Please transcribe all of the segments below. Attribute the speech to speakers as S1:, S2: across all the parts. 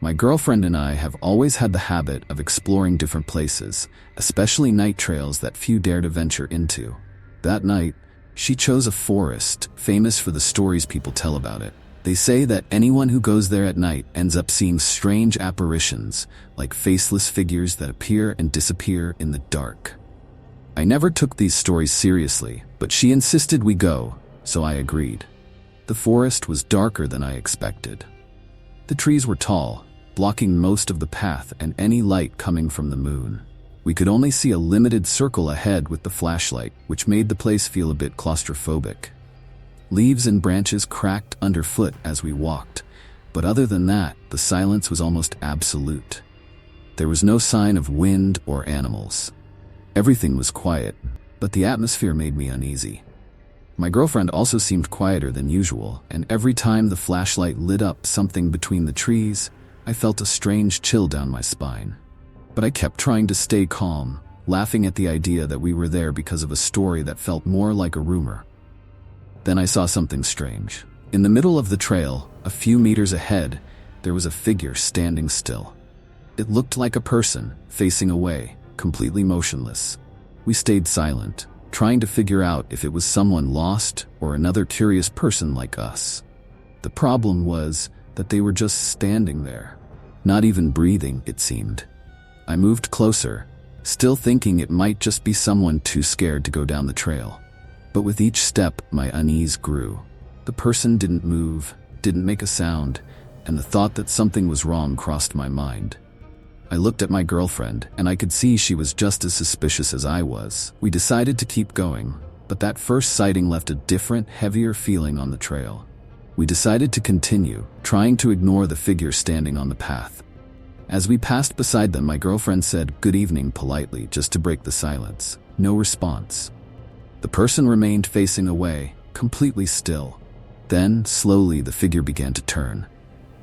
S1: My girlfriend and I have always had the habit of exploring different places, especially night trails that few dare to venture into. That night, she chose a forest, famous for the stories people tell about it. They say that anyone who goes there at night ends up seeing strange apparitions, like faceless figures that appear and disappear in the dark. I never took these stories seriously, but she insisted we go, so I agreed. The forest was darker than I expected. The trees were tall, blocking most of the path and any light coming from the moon. We could only see a limited circle ahead with the flashlight, which made the place feel a bit claustrophobic. Leaves and branches cracked underfoot as we walked, but other than that, the silence was almost absolute. There was no sign of wind or animals. Everything was quiet, but the atmosphere made me uneasy. My girlfriend also seemed quieter than usual, and every time the flashlight lit up something between the trees, I felt a strange chill down my spine. But I kept trying to stay calm, laughing at the idea that we were there because of a story that felt more like a rumor. Then I saw something strange. In the middle of the trail, a few meters ahead, there was a figure standing still. It looked like a person, facing away, completely motionless. We stayed silent, trying to figure out if it was someone lost or another curious person like us. The problem was that they were just standing there, not even breathing, it seemed. I moved closer, still thinking it might just be someone too scared to go down the trail. But with each step, my unease grew. The person didn't move, didn't make a sound, and the thought that something was wrong crossed my mind. I looked at my girlfriend, and I could see she was just as suspicious as I was. We decided to keep going, but that first sighting left a different, heavier feeling on the trail. We decided to continue, trying to ignore the figure standing on the path. As we passed beside them, my girlfriend said, "Good evening," politely, just to break the silence. No response. The person remained facing away, completely still. Then, slowly, the figure began to turn.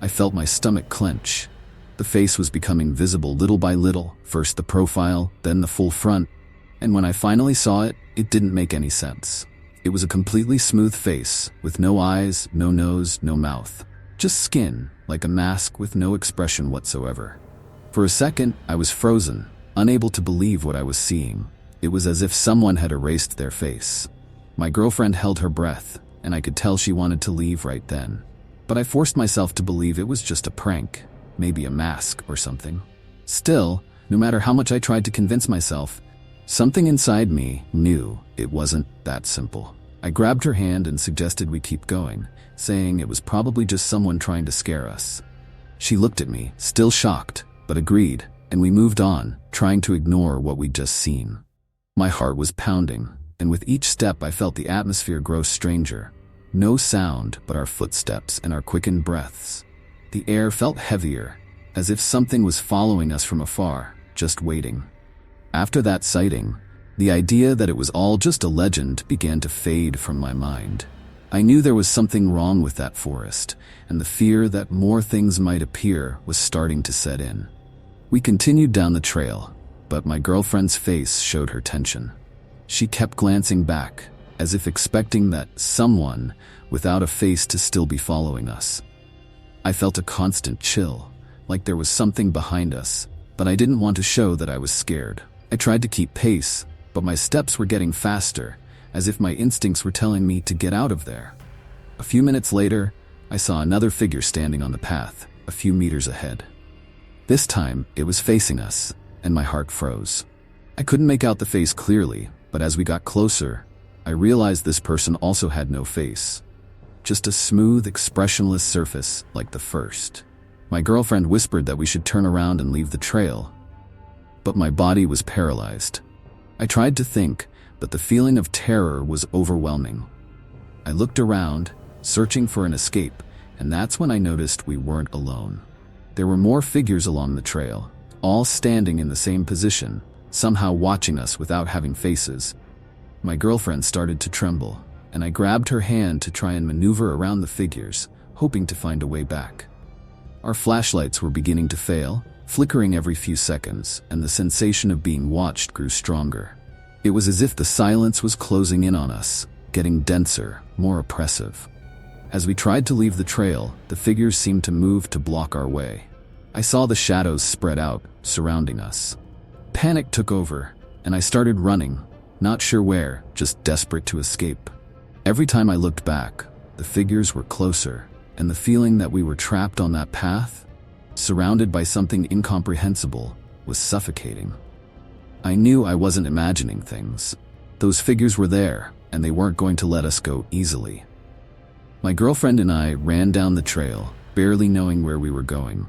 S1: I felt my stomach clench. The face was becoming visible little by little, first the profile, then the full front, and when I finally saw it, it didn't make any sense. It was a completely smooth face, with no eyes, no nose, no mouth. Just skin, like a mask with no expression whatsoever. For a second, I was frozen, unable to believe what I was seeing. It was as if someone had erased their face. My girlfriend held her breath, and I could tell she wanted to leave right then. But I forced myself to believe it was just a prank, maybe a mask or something. Still, no matter how much I tried to convince myself, something inside me knew it wasn't that simple. I grabbed her hand and suggested we keep going, saying it was probably just someone trying to scare us. She looked at me, still shocked, but agreed, and we moved on, trying to ignore what we'd just seen. My heart was pounding, and with each step I felt the atmosphere grow stranger. No sound but our footsteps and our quickened breaths. The air felt heavier, as if something was following us from afar, just waiting. After that sighting, the idea that it was all just a legend began to fade from my mind. I knew there was something wrong with that forest, and the fear that more things might appear was starting to set in. We continued down the trail, but my girlfriend's face showed her tension. She kept glancing back, as if expecting that someone without a face to still be following us. I felt a constant chill, like there was something behind us, but I didn't want to show that I was scared. I tried to keep pace, but my steps were getting faster, as if my instincts were telling me to get out of there. A few minutes later, I saw another figure standing on the path, a few meters ahead. This time, it was facing us, and my heart froze. I couldn't make out the face clearly, but as we got closer, I realized this person also had no face. Just a smooth, expressionless surface like the first. My girlfriend whispered that we should turn around and leave the trail, but my body was paralyzed. I tried to think, but the feeling of terror was overwhelming. I looked around, searching for an escape, and that's when I noticed we weren't alone. There were more figures along the trail, all standing in the same position, somehow watching us without having faces. My girlfriend started to tremble, and I grabbed her hand to try and maneuver around the figures, hoping to find a way back. Our flashlights were beginning to fail, flickering every few seconds, and the sensation of being watched grew stronger. It was as if the silence was closing in on us, getting denser, more oppressive. As we tried to leave the trail, the figures seemed to move to block our way. I saw the shadows spread out, surrounding us. Panic took over, and I started running, not sure where, just desperate to escape. Every time I looked back, the figures were closer, and the feeling that we were trapped on that path, surrounded by something incomprehensible, was suffocating. I knew I wasn't imagining things. Those figures were there, and they weren't going to let us go easily. My girlfriend and I ran down the trail, barely knowing where we were going.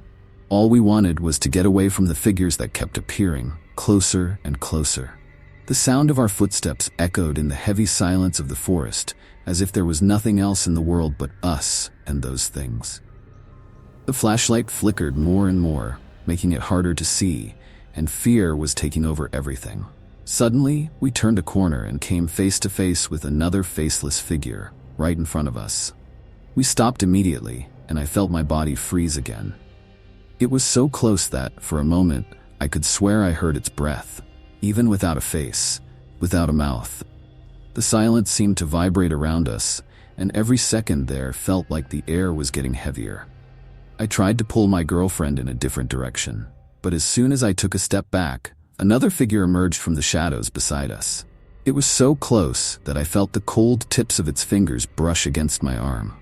S1: All we wanted was to get away from the figures that kept appearing, closer and closer. The sound of our footsteps echoed in the heavy silence of the forest, as if there was nothing else in the world but us and those things. The flashlight flickered more and more, making it harder to see, and fear was taking over everything. Suddenly, we turned a corner and came face to face with another faceless figure, right in front of us. We stopped immediately, and I felt my body freeze again. It was so close that, for a moment, I could swear I heard its breath, even without a face, without a mouth. The silence seemed to vibrate around us, and every second there felt like the air was getting heavier. I tried to pull my girlfriend in a different direction, but as soon as I took a step back, another figure emerged from the shadows beside us. It was so close that I felt the cold tips of its fingers brush against my arm.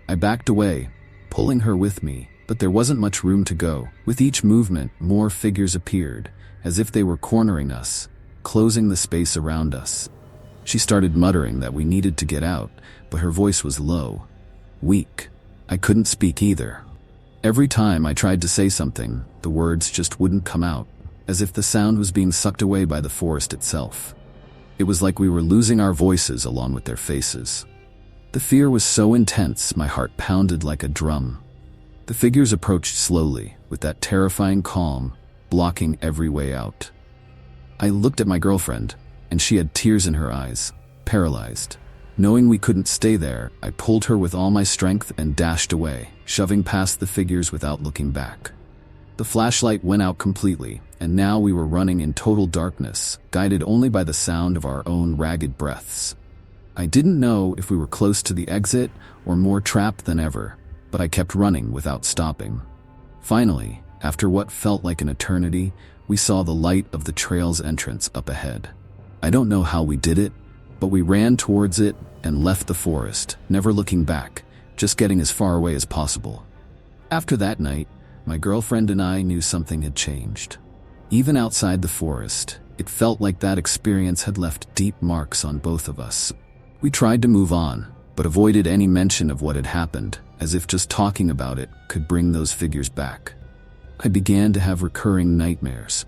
S1: I backed away, pulling her with me, but there wasn't much room to go. With each movement, more figures appeared, as if they were cornering us, closing the space around us. She started muttering that we needed to get out, but her voice was low, weak. I couldn't speak either. Every time I tried to say something, the words just wouldn't come out, as if the sound was being sucked away by the forest itself. It was like we were losing our voices along with their faces. The fear was so intense, my heart pounded like a drum. The figures approached slowly, with that terrifying calm, blocking every way out. I looked at my girlfriend, and she had tears in her eyes, paralyzed. Knowing we couldn't stay there, I pulled her with all my strength and dashed away, shoving past the figures without looking back. The flashlight went out completely, and now we were running in total darkness, guided only by the sound of our own ragged breaths. I didn't know if we were close to the exit or more trapped than ever, but I kept running without stopping. Finally, after what felt like an eternity, we saw the light of the trail's entrance up ahead. I don't know how we did it, but we ran towards it and left the forest, never looking back, just getting as far away as possible. After that night, my girlfriend and I knew something had changed. Even outside the forest, it felt like that experience had left deep marks on both of us. We tried to move on, but avoided any mention of what had happened, as if just talking about it could bring those figures back. I began to have recurring nightmares.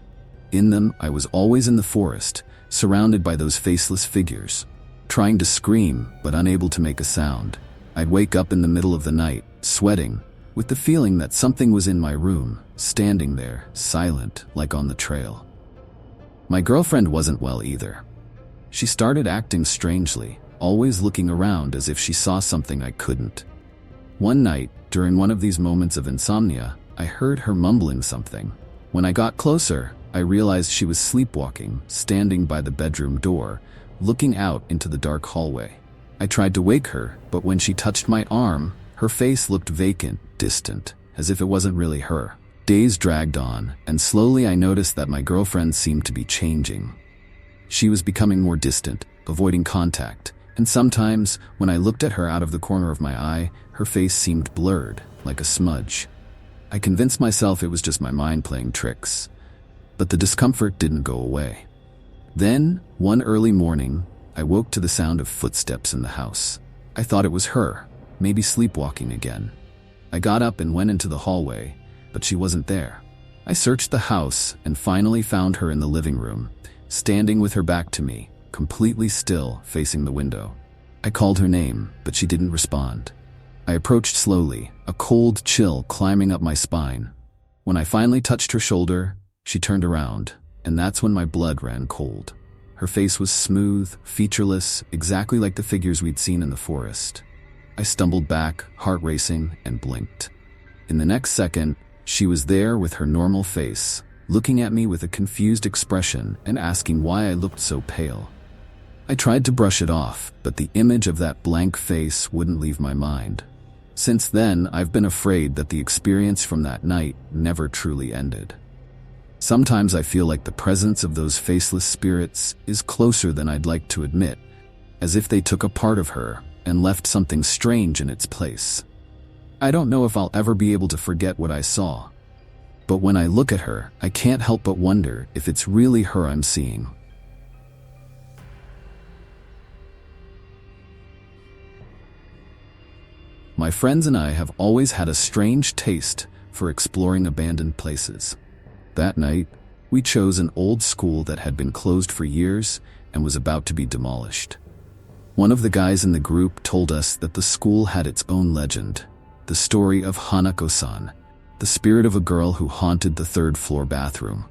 S1: In them, I was always in the forest, surrounded by those faceless figures, trying to scream but unable to make a sound. I'd wake up in the middle of the night, sweating, with the feeling that something was in my room, standing there, silent, like on the trail. My girlfriend wasn't well either. She started acting strangely, always looking around as if she saw something I couldn't. One night, during one of these moments of insomnia, I heard her mumbling something. When I got closer, I realized she was sleepwalking, standing by the bedroom door, looking out into the dark hallway. I tried to wake her, but when she touched my arm, her face looked vacant, distant, as if it wasn't really her. Days dragged on, and slowly I noticed that my girlfriend seemed to be changing. She was becoming more distant, avoiding contact, and sometimes, when I looked at her out of the corner of my eye, her face seemed blurred, like a smudge. I convinced myself it was just my mind playing tricks, but the discomfort didn't go away. Then, one early morning, I woke to the sound of footsteps in the house. I thought it was her, maybe sleepwalking again. I got up and went into the hallway, but she wasn't there. I searched the house and finally found her in the living room, standing with her back to me, completely still, facing the window. I called her name, but she didn't respond. I approached slowly, a cold chill climbing up my spine. When I finally touched her shoulder, she turned around, and that's when my blood ran cold. Her face was smooth, featureless, exactly like the figures we'd seen in the forest. I stumbled back, heart racing, and blinked. In the next second, she was there with her normal face, looking at me with a confused expression and asking why I looked so pale. I tried to brush it off, but the image of that blank face wouldn't leave my mind. Since then, I've been afraid that the experience from that night never truly ended. Sometimes I feel like the presence of those faceless spirits is closer than I'd like to admit, as if they took a part of her and left something strange in its place. I don't know if I'll ever be able to forget what I saw, but when I look at her, I can't help but wonder if it's really her I'm seeing. My friends and I have always had a strange taste for exploring abandoned places. That night, we chose an old school that had been closed for years and was about to be demolished. One of the guys in the group told us that the school had its own legend, the story of Hanako-san, the spirit of a girl who haunted the third-floor bathroom.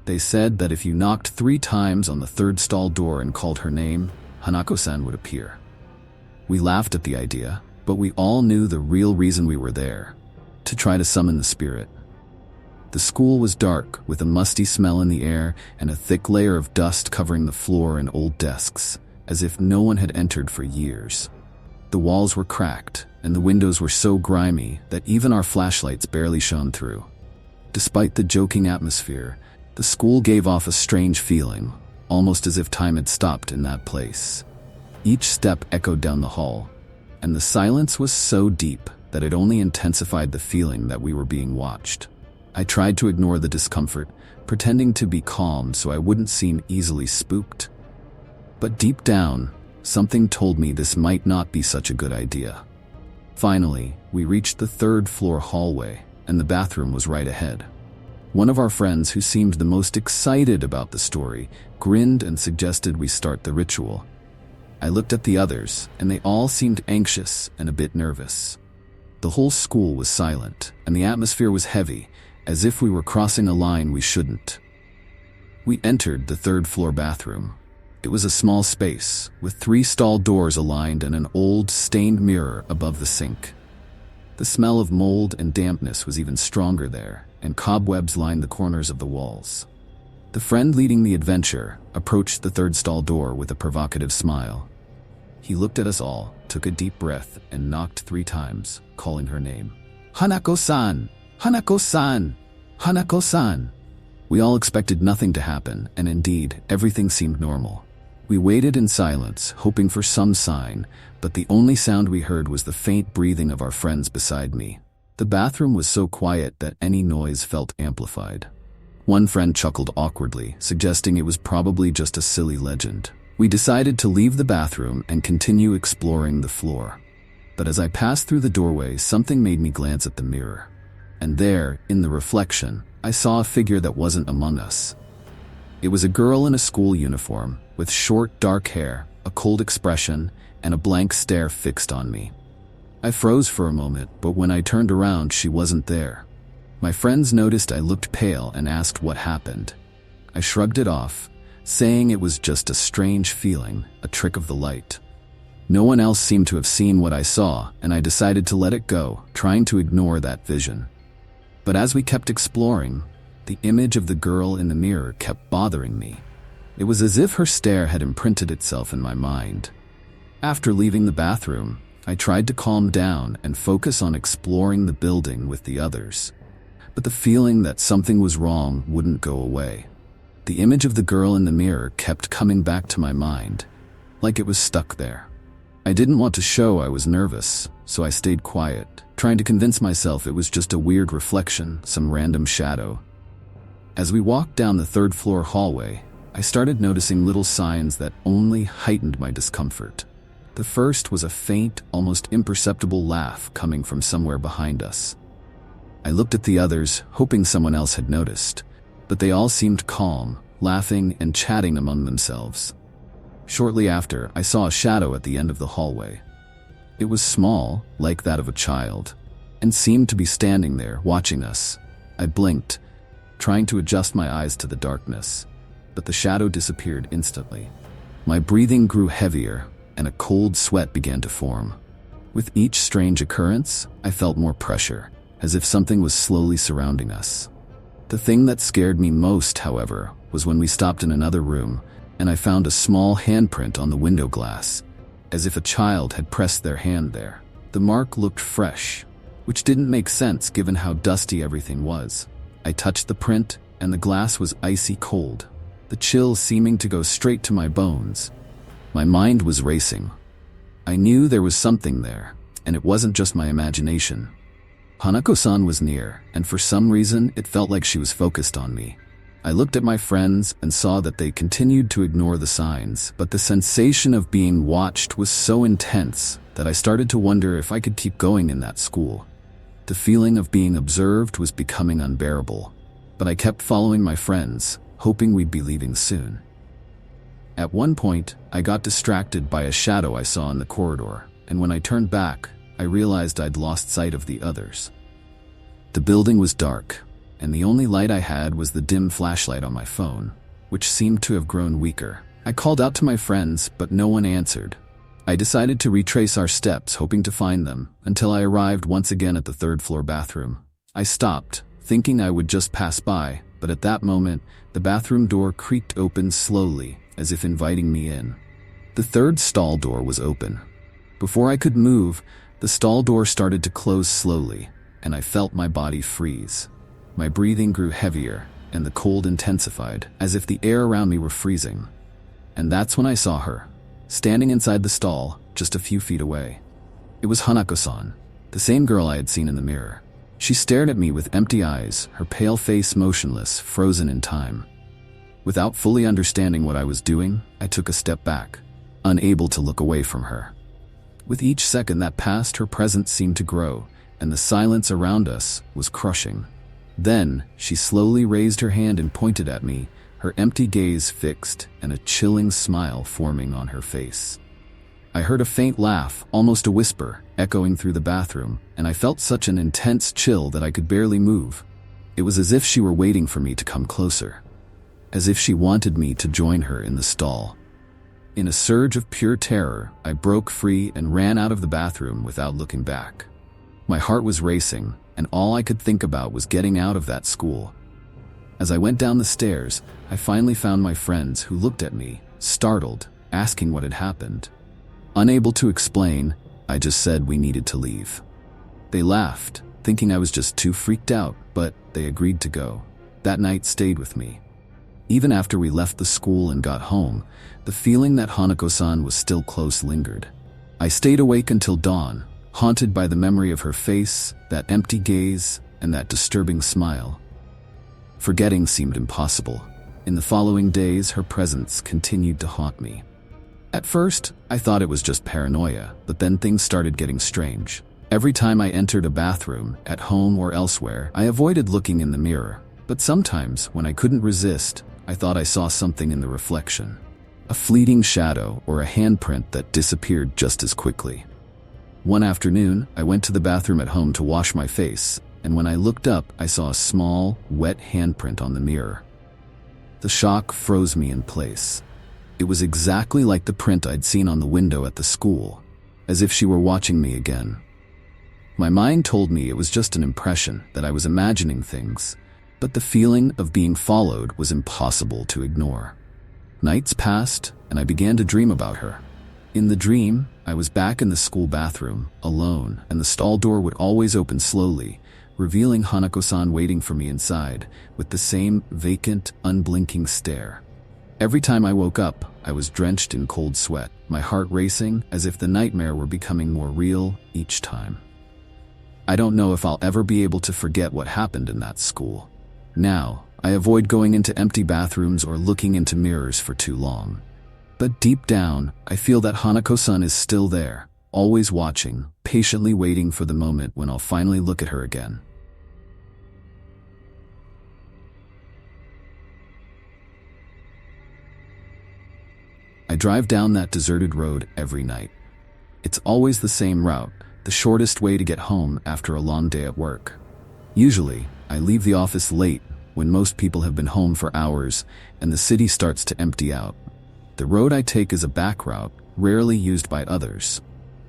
S1: They said that if you knocked 3 times on the third stall door and called her name, Hanako-san would appear. We laughed at the idea, but we all knew the real reason we were there, to try to summon the spirit. The school was dark, with a musty smell in the air and a thick layer of dust covering the floor and old desks, as if no one had entered for years. The walls were cracked, and the windows were so grimy that even our flashlights barely shone through. Despite the joking atmosphere, the school gave off a strange feeling, almost as if time had stopped in that place. Each step echoed down the hall, and the silence was so deep that it only intensified the feeling that we were being watched. I tried to ignore the discomfort, pretending to be calm so I wouldn't seem easily spooked. But deep down, something told me this might not be such a good idea. Finally, we reached the third-floor hallway, and the bathroom was right ahead. One of our friends, who seemed the most excited about the story, grinned and suggested we start the ritual. I looked at the others, and they all seemed anxious and a bit nervous. The whole school was silent, and the atmosphere was heavy, as if we were crossing a line we shouldn't. We entered the third-floor bathroom. It was a small space, with 3 stall doors aligned and an old, stained mirror above the sink. The smell of mold and dampness was even stronger there, and cobwebs lined the corners of the walls. The friend leading the adventure approached the third stall door with a provocative smile. He looked at us all, took a deep breath, and knocked 3 times, calling her name. "Hanako-san! Hanako-san! Hanako-san!" We all expected nothing to happen, and indeed, everything seemed normal. We waited in silence, hoping for some sign, but the only sound we heard was the faint breathing of our friends beside me. The bathroom was so quiet that any noise felt amplified. One friend chuckled awkwardly, suggesting it was probably just a silly legend. We decided to leave the bathroom and continue exploring the floor. But as I passed through the doorway, something made me glance at the mirror. And there, in the reflection, I saw a figure that wasn't among us. It was a girl in a school uniform, with short, dark hair, a cold expression, and a blank stare fixed on me. I froze for a moment, but when I turned around, she wasn't there. My friends noticed I looked pale and asked what happened. I shrugged it off, saying it was just a strange feeling, a trick of the light. No one else seemed to have seen what I saw, and I decided to let it go, trying to ignore that vision. But as we kept exploring, the image of the girl in the mirror kept bothering me. It was as if her stare had imprinted itself in my mind. After leaving the bathroom, I tried to calm down and focus on exploring the building with the others. But the feeling that something was wrong wouldn't go away. The image of the girl in the mirror kept coming back to my mind, like it was stuck there. I didn't want to show I was nervous, so I stayed quiet, trying to convince myself it was just a weird reflection, some random shadow. As we walked down the third-floor hallway, I started noticing little signs that only heightened my discomfort. The first was a faint, almost imperceptible laugh coming from somewhere behind us. I looked at the others, hoping someone else had noticed, but they all seemed calm, laughing and chatting among themselves. Shortly after, I saw a shadow at the end of the hallway. It was small, like that of a child, and seemed to be standing there, watching us. I blinked, trying to adjust my eyes to the darkness, but the shadow disappeared instantly. My breathing grew heavier, and a cold sweat began to form. With each strange occurrence, I felt more pressure, as if something was slowly surrounding us. The thing that scared me most, however, was when we stopped in another room, and I found a small handprint on the window glass, as if a child had pressed their hand there. The mark looked fresh, which didn't make sense given how dusty everything was. I touched the print, and the glass was icy cold, the chill seeming to go straight to my bones. My mind was racing. I knew there was something there, and it wasn't just my imagination. Hanako-san was near, and for some reason it felt like she was focused on me. I looked at my friends and saw that they continued to ignore the signs, but the sensation of being watched was so intense that I started to wonder if I could keep going in that school. The feeling of being observed was becoming unbearable, but I kept following my friends, hoping we'd be leaving soon. At one point, I got distracted by a shadow I saw in the corridor, and when I turned back, I realized I'd lost sight of the others. The building was dark, and the only light I had was the dim flashlight on my phone, which seemed to have grown weaker. I called out to my friends, but no one answered. I decided to retrace our steps, hoping to find them, until I arrived once again at the third-floor bathroom. I stopped, thinking I would just pass by, but at that moment, the bathroom door creaked open slowly, as if inviting me in. The third stall door was open. Before I could move, the stall door started to close slowly, and I felt my body freeze. My breathing grew heavier, and the cold intensified, as if the air around me were freezing. And that's when I saw her, standing inside the stall, just a few feet away. It was Hanako-san, the same girl I had seen in the mirror. She stared at me with empty eyes, her pale face motionless, frozen in time. Without fully understanding what I was doing, I took a step back, unable to look away from her. With each second that passed, her presence seemed to grow, and the silence around us was crushing. Then, she slowly raised her hand and pointed at me, her empty gaze fixed and a chilling smile forming on her face. I heard a faint laugh, almost a whisper, echoing through the bathroom, and I felt such an intense chill that I could barely move. It was as if she were waiting for me to come closer, as if she wanted me to join her in the stall. In a surge of pure terror, I broke free and ran out of the bathroom without looking back. My heart was racing, and all I could think about was getting out of that school. As I went down the stairs, I finally found my friends who looked at me, startled, asking what had happened. Unable to explain, I just said we needed to leave. They laughed, thinking I was just too freaked out, but they agreed to go. That night stayed with me. Even after we left the school and got home, the feeling that Hanako-san was still close lingered. I stayed awake until dawn, haunted by the memory of her face, that empty gaze, and that disturbing smile. Forgetting seemed impossible. In the following days, her presence continued to haunt me. At first, I thought it was just paranoia, but then things started getting strange. Every time I entered a bathroom, at home or elsewhere, I avoided looking in the mirror. But sometimes, when I couldn't resist, I thought I saw something in the reflection. A fleeting shadow or a handprint that disappeared just as quickly. One afternoon, I went to the bathroom at home to wash my face, and when I looked up, I saw a small, wet handprint on the mirror. The shock froze me in place. It was exactly like the print I'd seen on the window at the school, as if she were watching me again. My mind told me it was just an impression, that I was imagining things, but the feeling of being followed was impossible to ignore. Nights passed, and I began to dream about her. In the dream, I was back in the school bathroom, alone, and the stall door would always open slowly, revealing Hanako-san waiting for me inside, with the same vacant, unblinking stare. Every time I woke up, I was drenched in cold sweat, my heart racing as if the nightmare were becoming more real each time. I don't know if I'll ever be able to forget what happened in that school. Now, I avoid going into empty bathrooms or looking into mirrors for too long. But deep down, I feel that Hanako-san is still there, always watching, patiently waiting for the moment when I'll finally look at her again. I drive down that deserted road every night. It's always the same route, the shortest way to get home after a long day at work. Usually, I leave the office late when most people have been home for hours and the city starts to empty out. The road I take is a back route, rarely used by others.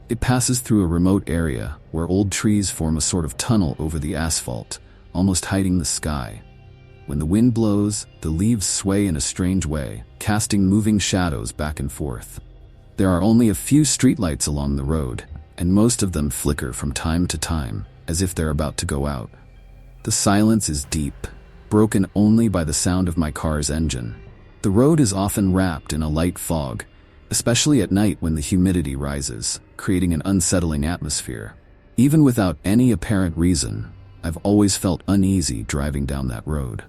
S1: It passes through a remote area where old trees form a sort of tunnel over the asphalt, almost hiding the sky. When the wind blows, the leaves sway in a strange way, casting moving shadows back and forth. There are only a few streetlights along the road, and most of them flicker from time to time, as if they're about to go out. The silence is deep, broken only by the sound of my car's engine. The road is often wrapped in a light fog, especially at night when the humidity rises, creating an unsettling atmosphere. Even without any apparent reason, I've always felt uneasy driving down that road.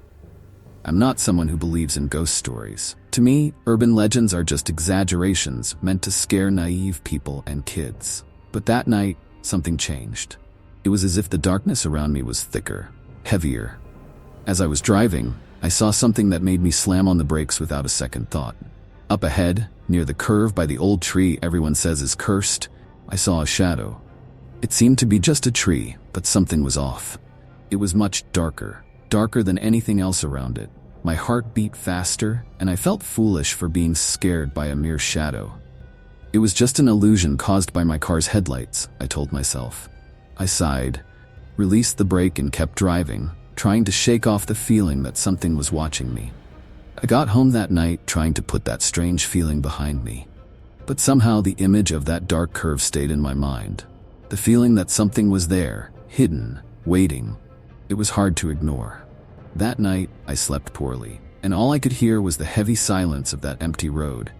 S1: I'm not someone who believes in ghost stories. To me, urban legends are just exaggerations meant to scare naive people and kids. But that night, something changed. It was as if the darkness around me was thicker, heavier. As I was driving, I saw something that made me slam on the brakes without a second thought. Up ahead, near the curve by the old tree everyone says is cursed, I saw a shadow. It seemed to be just a tree, but something was off. It was much darker than anything else around it. My heart beat faster, and I felt foolish for being scared by a mere shadow. It was just an illusion caused by my car's headlights, I told myself. I sighed, released the brake and kept driving, trying to shake off the feeling that something was watching me. I got home that night trying to put that strange feeling behind me. But somehow the image of that dark curve stayed in my mind. The feeling that something was there, hidden, waiting. It was hard to ignore. That night, I slept poorly, and all I could hear was the heavy silence of that empty road,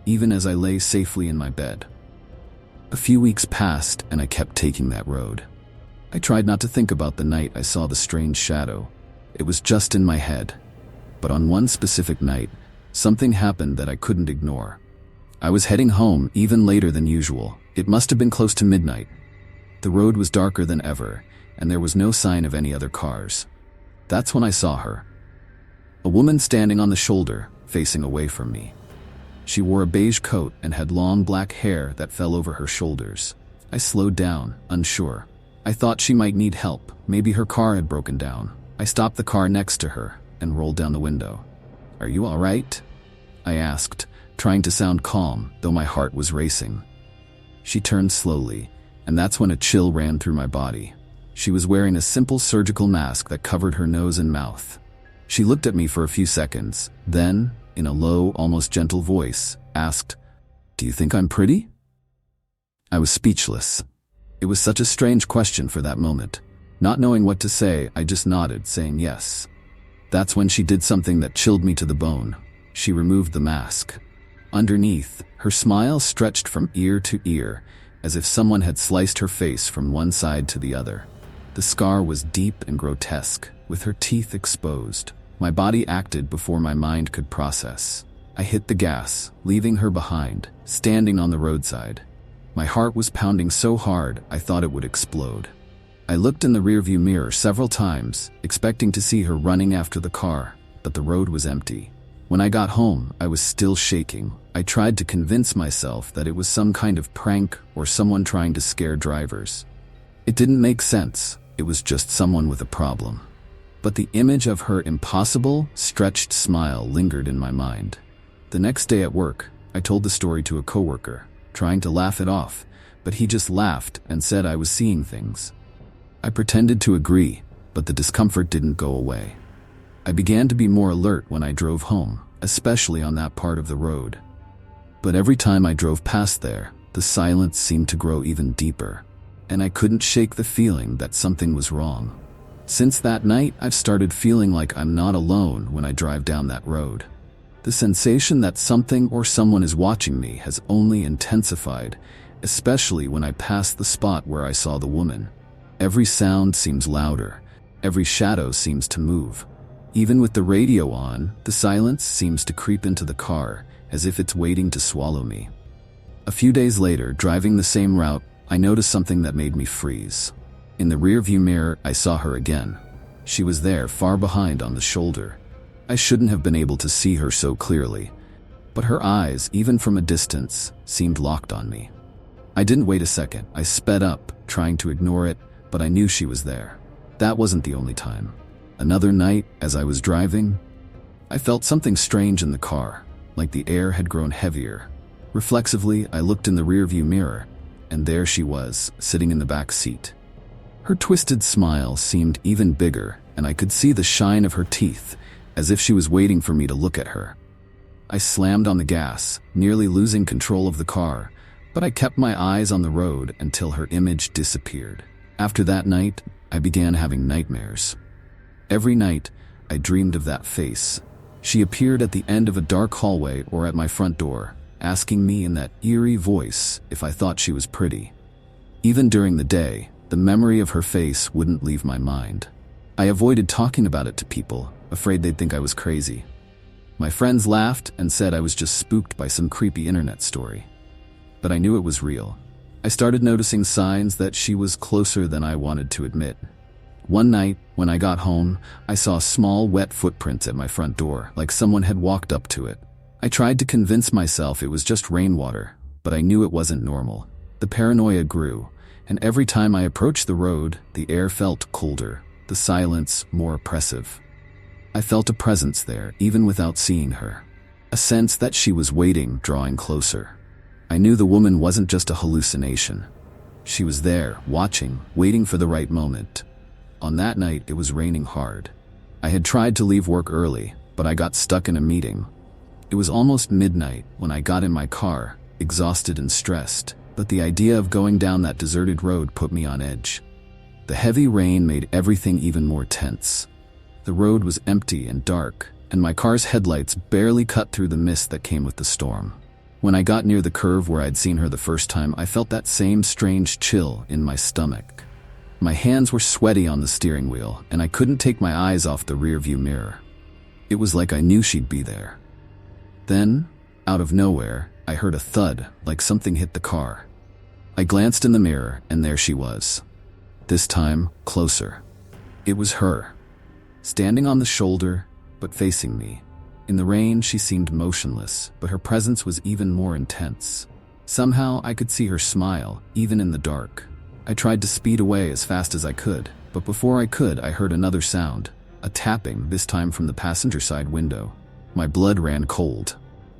S1: even as I lay safely in my bed. A few weeks passed, and I kept taking that road. I tried not to think about the night I saw the strange shadow. It was just in my head. But on one specific night, something happened that I couldn't ignore. I was heading home even later than usual. It must have been close to midnight. The road was darker than ever, and there was no sign of any other cars. That's when I saw her. A woman standing on the shoulder, facing away from me. She wore a beige coat and had long black hair that fell over her shoulders. I slowed down, unsure. I thought she might need help. Maybe her car had broken down. I stopped the car next to her and rolled down the window. "Are you all right?" I asked, trying to sound calm, though my heart was racing. She turned slowly, and that's when a chill ran through my body. She was wearing a simple surgical mask that covered her nose and mouth. She looked at me for a few seconds, then, in a low, almost gentle voice, asked, "Do you think I'm pretty?" I was speechless. It was such a strange question for that moment. Not knowing what to say, I just nodded, saying yes. That's when she did something that chilled me to the bone. She removed the mask. Underneath, her smile stretched from ear to ear, as if someone had sliced her face from one side to the other. The scar was deep and grotesque, with her teeth exposed. My body acted before my mind could process. I hit the gas, leaving her behind, standing on the roadside. My heart was pounding so hard I thought it would explode. I looked in the rearview mirror several times, expecting to see her running after the car, but the road was empty. When I got home, I was still shaking. I tried to convince myself that it was some kind of prank or someone trying to scare drivers. It didn't make sense. It was just someone with a problem. But the image of her impossible, stretched smile lingered in my mind. The next day at work, I told the story to a coworker, trying to laugh it off, but he just laughed and said I was seeing things. I pretended to agree, but the discomfort didn't go away. I began to be more alert when I drove home, especially on that part of the road. But every time I drove past there, the silence seemed to grow even deeper, and I couldn't shake the feeling that something was wrong. Since that night, I've started feeling like I'm not alone when I drive down that road. The sensation that something or someone is watching me has only intensified, especially when I pass the spot where I saw the woman. Every sound seems louder. Every shadow seems to move. Even with the radio on, the silence seems to creep into the car, as if it's waiting to swallow me. A few days later, driving the same route, I noticed something that made me freeze. In the rearview mirror, I saw her again. She was there, far behind on the shoulder. I shouldn't have been able to see her so clearly, but her eyes, even from a distance, seemed locked on me. I didn't wait a second. I sped up, trying to ignore it, but I knew she was there. That wasn't the only time. Another night, as I was driving, I felt something strange in the car, like the air had grown heavier. Reflexively, I looked in the rearview mirror, and there she was, sitting in the back seat. Her twisted smile seemed even bigger, and I could see the shine of her teeth, as if she was waiting for me to look at her. I slammed on the gas, nearly losing control of the car, But I kept my eyes on the road until her image disappeared. After that night, I began having nightmares. Every night, I dreamed of that face. She appeared at the end of a dark hallway or at my front door, asking me in that eerie voice if I thought she was pretty. Even during the day, the memory of her face wouldn't leave my mind. I avoided talking about it to people, afraid they'd think I was crazy. My friends laughed and said I was just spooked by some creepy internet story. But I knew it was real. I started noticing signs that she was closer than I wanted to admit. One night, when I got home, I saw small wet footprints at my front door, like someone had walked up to it. I tried to convince myself it was just rainwater, but I knew it wasn't normal. The paranoia grew, and every time I approached the road, the air felt colder, the silence more oppressive. I felt a presence there, even without seeing her. A sense that she was waiting, drawing closer. I knew the woman wasn't just a hallucination. She was there, watching, waiting for the right moment. On that night, it was raining hard. I had tried to leave work early, but I got stuck in a meeting. It was almost midnight when I got in my car, exhausted and stressed, but the idea of going down that deserted road put me on edge. The heavy rain made everything even more tense. The road was empty and dark, and my car's headlights barely cut through the mist that came with the storm. When I got near the curve where I'd seen her the first time, I felt that same strange chill in my stomach. My hands were sweaty on the steering wheel, and I couldn't take my eyes off the rearview mirror. It was like I knew she'd be there. Then, out of nowhere, I heard a thud, like something hit the car. I glanced in the mirror, and there she was. This time, closer. It was her. Standing on the shoulder, but facing me. In the rain, she seemed motionless, but her presence was even more intense. Somehow, I could see her smile, even in the dark. I tried to speed away as fast as I could, but before I could, I heard another sound, a tapping, this time from the passenger side window. My blood ran cold.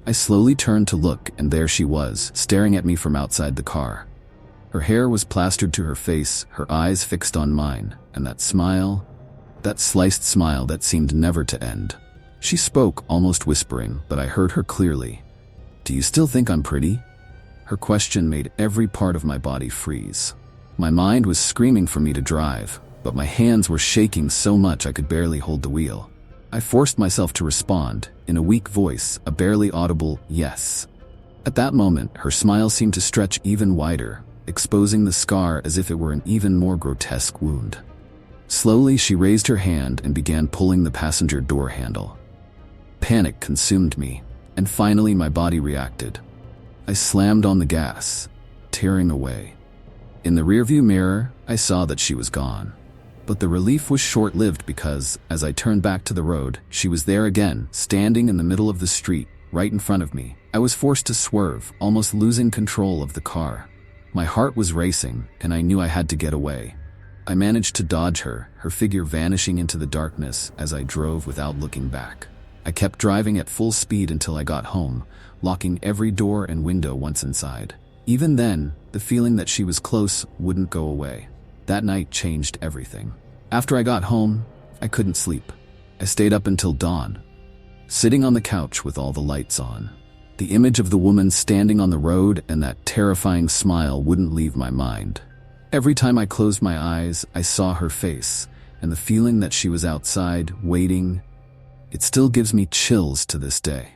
S1: I slowly turned to look, and there she was, staring at me from outside the car. Her hair was plastered to her face, her eyes fixed on mine, and that smile, that sliced smile that seemed never to end. She spoke, almost whispering, but I heard her clearly. "Do you still think I'm pretty?" Her question made every part of my body freeze. My mind was screaming for me to drive, but my hands were shaking so much I could barely hold the wheel. I forced myself to respond, in a weak voice, a barely audible yes. At that moment, her smile seemed to stretch even wider, exposing the scar as if it were an even more grotesque wound. Slowly, she raised her hand and began pulling the passenger door handle. Panic consumed me, and finally my body reacted. I slammed on the gas, tearing away. In the rearview mirror, I saw that she was gone. But the relief was short-lived because, as I turned back to the road, she was there again, standing in the middle of the street, right in front of me. I was forced to swerve, almost losing control of the car. My heart was racing, and I knew I had to get away. I managed to dodge her, her figure vanishing into the darkness as I drove without looking back. I kept driving at full speed until I got home, locking every door and window once inside. Even then, the feeling that she was close wouldn't go away. That night changed everything. After I got home, I couldn't sleep. I stayed up until dawn, sitting on the couch with all the lights on. The image of the woman standing on the road and that terrifying smile wouldn't leave my mind. Every time I closed my eyes, I saw her face, and the feeling that she was outside, waiting, it still gives me chills to this day.